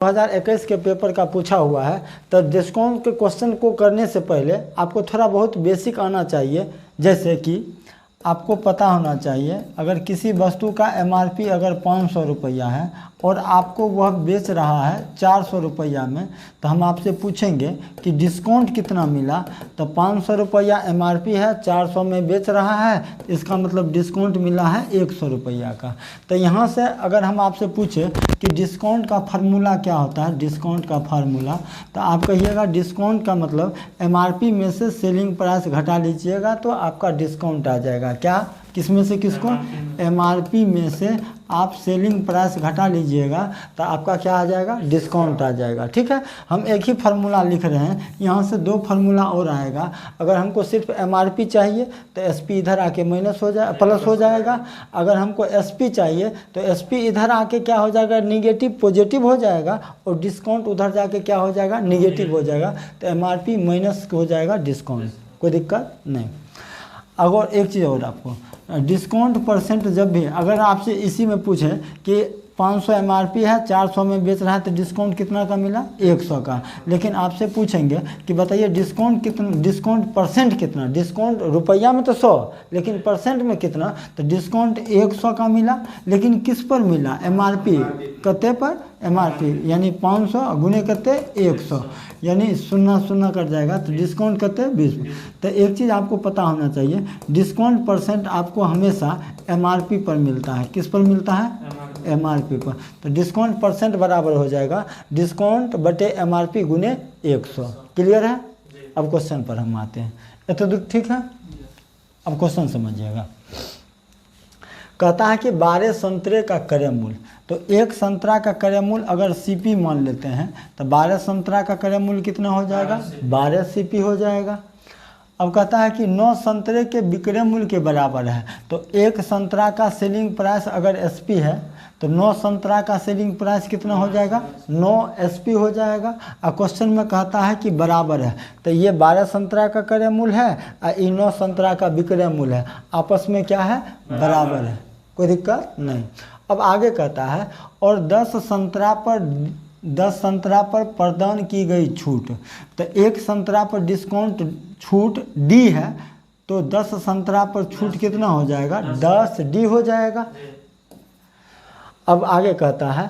2021 के पेपर का पूछा हुआ है। तो डिस्काउंट के क्वेश्चन को करने से पहले आपको थोड़ा बहुत बेसिक आना चाहिए। जैसे कि आपको पता होना चाहिए, अगर किसी वस्तु का MRP अगर 500 रुपया है और आपको वह बेच रहा है 400 रुपया में, तो हम आपसे पूछेंगे कि डिस्काउंट कितना मिला। तो 500 रुपया MRP है, 400 में बेच रहा है, इसका मतलब डिस्काउंट मिला है 100 रुपया का। तो यहाँ से अगर हम आपसे पूछे कि डिस्काउंट का फार्मूला क्या होता है, डिस्काउंट का फार्मूला, तो आप कहिएगा डिस्काउंट का मतलब MRP में से सेलिंग प्राइस घटा लीजिएगा तो आपका डिस्काउंट आ जाएगा। क्या, किस में से किसको? MRP में से आप सेलिंग प्राइस घटा लीजिएगा तो आपका क्या आ जाएगा? डिस्काउंट आ जाएगा। ठीक है, हम एक ही फार्मूला लिख रहे हैं, यहाँ से दो फार्मूला और आएगा। अगर हमको सिर्फ MRP चाहिए तो SP इधर आके माइनस हो जाए, प्लस हो जाएगा। अगर हमको SP चाहिए तो SP इधर आके क्या हो जाएगा? निगेटिव पॉजिटिव हो जाएगा, और डिस्काउंट उधर जाके क्या हो जाएगा? निगेटिव हो जाएगा। तो MRP माइनस हो जाएगा डिस्काउंट, कोई दिक्कत नहीं। अगर एक चीज़ और आपको, डिस्काउंट परसेंट जब भी अगर आपसे इसी में पूछे कि 500 MRP है, 400 में बेच रहा है, तो डिस्काउंट कितना का मिला? 100 का। लेकिन आपसे पूछेंगे कि बताइए डिस्काउंट कितना, डिस्काउंट परसेंट कितना? डिस्काउंट रुपया में तो 100, लेकिन परसेंट में कितना? तो डिस्काउंट 100 का मिला। लेकिन किस पर मिला? MRP कते पर? MRP यानी 500 गुने करते 100, यानी 0 कट जाएगा, तो डिस्काउंट करते 20। तो एक चीज़ आपको पता होना चाहिए, डिस्काउंट परसेंट आपको हमेशा MRP पर मिलता है। किस पर मिलता है? MRP पर। तो डिस्काउंट परसेंट बराबर हो जाएगा डिस्काउंट बटे MRP गुने 100। क्लियर है? अब क्वेश्चन पर हम आते हैं। इतना दूर ठीक है? अब क्वेश्चन समझिएगा। कहता है कि 12 संतरे का क्रय मूल्य, तो एक संतरा का क्रय मूल्य अगर CP मान लेते हैं तो 12 संतरा का क्रय मूल्य कितना हो जाएगा? 12 CP हो जाएगा। अब कहता है कि 9 संतरे के विक्रय मूल्य के बराबर है, तो एक संतरा का सेलिंग प्राइस अगर SP है तो 9 संतरा का सेलिंग प्राइस कितना हो जाएगा? 9 SP हो जाएगा। और क्वेश्चन में कहता है कि बराबर है, तो ये 12 संतरा का क्रय मूल्य है और ये 9 संतरा का विक्रय मूल्य है, आपस में क्या है? बराबर है, कोई दिक्कत नहीं। अब आगे कहता है और 10 संतरा पर प्रदान की गई छूट, तो एक संतरा पर डिस्काउंट छूट D है, तो 10 संतरा पर छूट कितना हो जाएगा? 10D हो जाएगा। अब आगे कहता है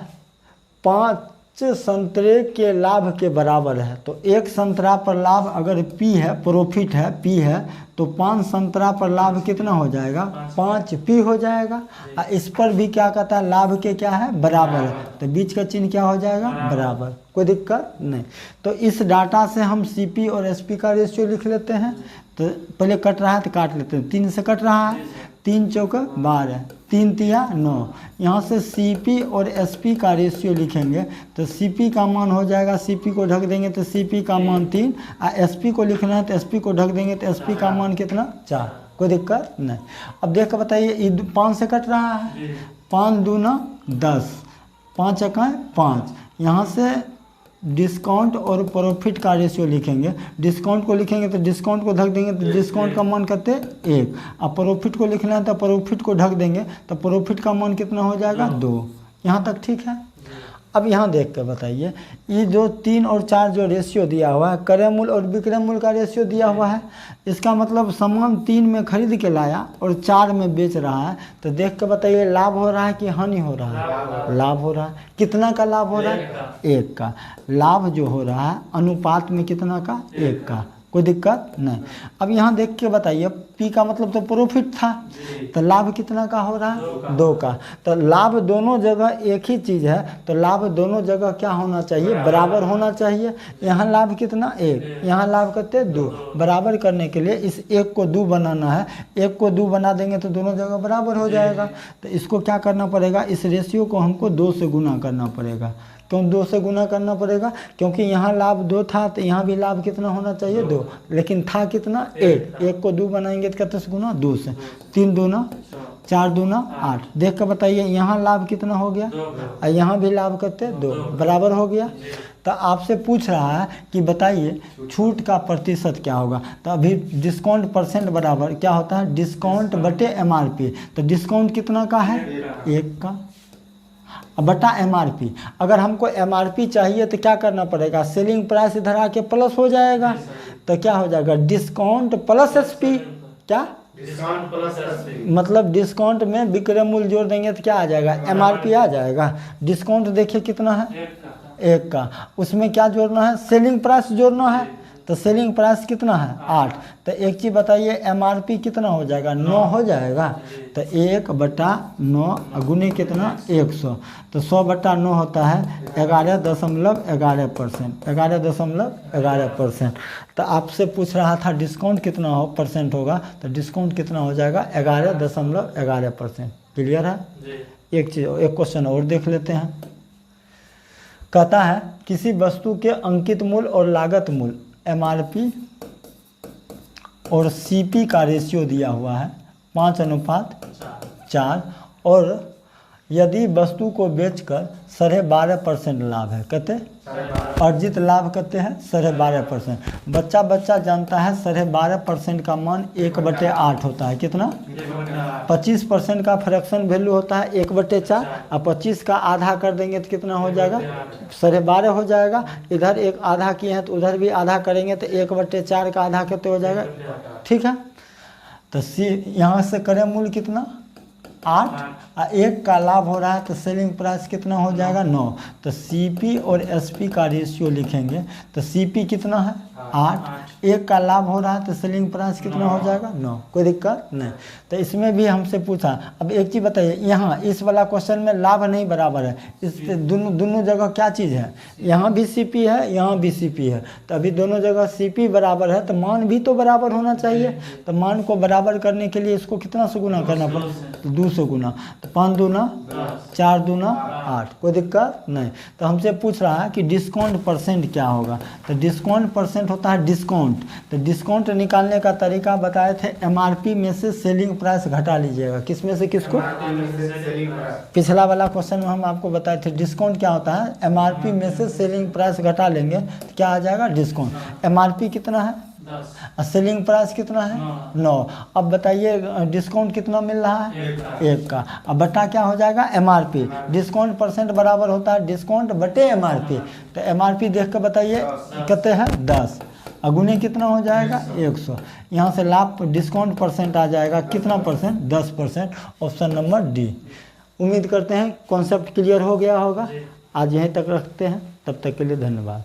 5 संतरे के लाभ के बराबर है, तो एक संतरा पर लाभ अगर P है, प्रॉफिट है P है, तो 5 संतरा पर लाभ कितना हो जाएगा? 5P हो जाएगा। और इस पर भी क्या कहता है? लाभ के क्या है? बराबर है, तो बीच का चिन्ह क्या हो जाएगा? बराबर, कोई दिक्कत नहीं। तो इस डाटा से हम CP और SP का रेशियो लिख लेते हैं। तो पहले कट रहा है तो काट लेते हैं, 3 से कट रहा है, 3 चौका 12, 3 तिया 9। यहाँ से CP और SP का रेशियो लिखेंगे तो CP का मान हो जाएगा, CP को ढक देंगे तो CP का मान 3, और SP को लिखना है तो SP को ढक देंगे तो SP का मान कितना? 4, कोई दिक्कत नहीं। अब देख कर बताइए, ये 5 से कट रहा है, 5 दूना 10, 5 एकाएँ 5। यहाँ से डिस्काउंट और प्रॉफिट का रेशियो लिखेंगे, डिस्काउंट को लिखेंगे तो डिस्काउंट को ढक देंगे तो डिस्काउंट का मान करते 1, और प्रॉफिट को लिखना है तो प्रॉफिट को ढक देंगे तो प्रॉफिट का मान कितना हो जाएगा? 2। यहाँ तक ठीक है? अब यहाँ देख कर बताइए, ये जो 3 और 4 जो रेशियो दिया हुआ है, क्रय मूल्य और विक्रय मूल्य का रेशियो दिया हुआ है, इसका मतलब सामान 3 में खरीद के लाया और 4 में बेच रहा है, तो देख कर बताइए लाभ हो रहा है कि हानि हो रहा है? लाभ हो रहा है। कितना का लाभ हो रहा है? 1 का। लाभ जो हो रहा है अनुपात में कितना का? 1 का, कोई दिक्कत नहीं। अब यहाँ देख के बताइए, P का मतलब तो प्रॉफिट था, तो लाभ कितना का हो रहा है? 2 का। तो लाभ दोनों जगह एक ही चीज़ है, तो लाभ दोनों जगह क्या होना चाहिए? बराबर होना चाहिए। यहाँ लाभ कितना? 1, यहाँ लाभ करते 2। बराबर करने के लिए इस 1 को 2 बनाना है, 1 को 2 बना देंगे तो दोनों जगह बराबर हो जाएगा। तो इसको क्या करना पड़ेगा? इस रेशियो को हमको 2 से गुना करना पड़ेगा। क्यों 2 से गुना करना पड़ेगा? क्योंकि यहाँ लाभ 2 था तो यहाँ भी लाभ कितना होना चाहिए? 2, लेकिन था कितना? 1। 1 को 2 बनाएंगे तो कितने से गुना? 2 से। 3 दूना 4 दूना 8। देख कर बताइए यहाँ लाभ कितना हो गया और यहाँ भी लाभ करते 2, बराबर हो गया। तो आपसे पूछ रहा है कि बताइए छूट का प्रतिशत क्या होगा। तो अभी डिस्काउंट परसेंट बराबर क्या होता है? डिस्काउंट बटे MRP। तो डिस्काउंट कितना का है? 1 का। बटा MRP। अगर हमको MRP चाहिए तो क्या करना पड़ेगा, सेलिंग प्राइस इधर आके प्लस हो जाएगा, तो क्या हो जाएगा डिस्काउंट प्लस SP। क्या डिस्काउंट प्लस SP, मतलब डिस्काउंट में विक्रय मूल्य जोड़ देंगे तो क्या आ जाएगा, MRP आ जाएगा। डिस्काउंट देखिए कितना है, 1 का, उसमें क्या जोड़ना है, सेलिंग प्राइस जोड़ना है, तो सेलिंग प्राइस कितना है 8। तो एक चीज़ बताइए MRP कितना हो जाएगा, 9 हो जाएगा। तो 1/9 गुने कितना 100, तो 100/9 होता है 11.11%, 11.11%। तो आपसे पूछ रहा था डिस्काउंट कितना हो परसेंट होगा, तो डिस्काउंट कितना हो जाएगा 11.11%। क्लियर है। एक चीज़, एक क्वेश्चन और देख लेते हैं। कहता है किसी वस्तु के अंकित मूल्य और लागत मूल्य MRP और CP का रेशियो दिया हुआ है 5:4, और यदि वस्तु को बेचकर 12.5% लाभ है, कहते अर्जित लाभ कहते हैं 12.5%। बच्चा जानता है 12.5% का मान 1/8 होता है, कितना 25% का फ्रैक्शन वैल्यू होता है 1/4, और 25 का आधा कर देंगे तो कितना हो जाएगा 12.5 हो जाएगा। इधर एक आधा किए हैं तो उधर भी आधा करेंगे तो 1/4 का आधा कितने हो जाएगा, ठीक है। तो यहाँ से करें मूल्य कितना 8, और 1 का लाभ हो रहा है तो सेलिंग प्राइस कितना हो जाएगा 9। तो CP और SP का रेशियो लिखेंगे, तो CP कितना है 8, 1 का लाभ हो रहा है तो सेलिंग प्राइस कितना हो जाएगा 9। कोई दिक्कत नहीं। तो इसमें भी हमसे पूछा। अब एक चीज़ बताइए, यहाँ इस वाला क्वेश्चन में लाभ नहीं बराबर है, इस दोनों जगह क्या चीज़ है, यहाँ भी CP है यहाँ भी CP है, तो अभी दोनों जगह CP बराबर है तो मान भी तो बराबर होना चाहिए। तो मान को बराबर करने के लिए इसको कितना से गुना करना पड़ेगा, तो 2 से गुना, तो 5 दूना 4 दूना 8। कोई दिक्कत नहीं। तो हमसे पूछ रहा है कि डिस्काउंट परसेंट क्या होगा, तो डिस्काउंट परसेंट होता है डिस्काउंट। तो डिस्काउंट निकालने का तरीका बताए थे, MRP में से सेलिंग प्राइस घटा लीजिएगा, किस में से किसको, पिछला वाला क्वेश्चन में हम आपको बताए थे डिस्काउंट क्या होता है, MRP में से सेलिंग प्राइस घटा लेंगे तो क्या आ जाएगा डिस्काउंट। MRP कितना है 10, सेलिंग प्राइस कितना है 9। अब बताइए डिस्काउंट कितना मिल रहा है 1 का, अब बटा क्या हो जाएगा MRP। डिस्काउंट परसेंट बराबर होता है डिस्काउंट बटे MRP। तो MRP देख कर बताइए कितने हैं 10, अगुने कितना हो जाएगा 100। यहाँ से लाभ डिस्काउंट परसेंट आ जाएगा कितना परसेंट 10%। Option number D। उम्मीद करते हैं कॉन्सेप्ट क्लियर हो गया होगा। आज यहीं तक रखते हैं, तब तक के लिए धन्यवाद।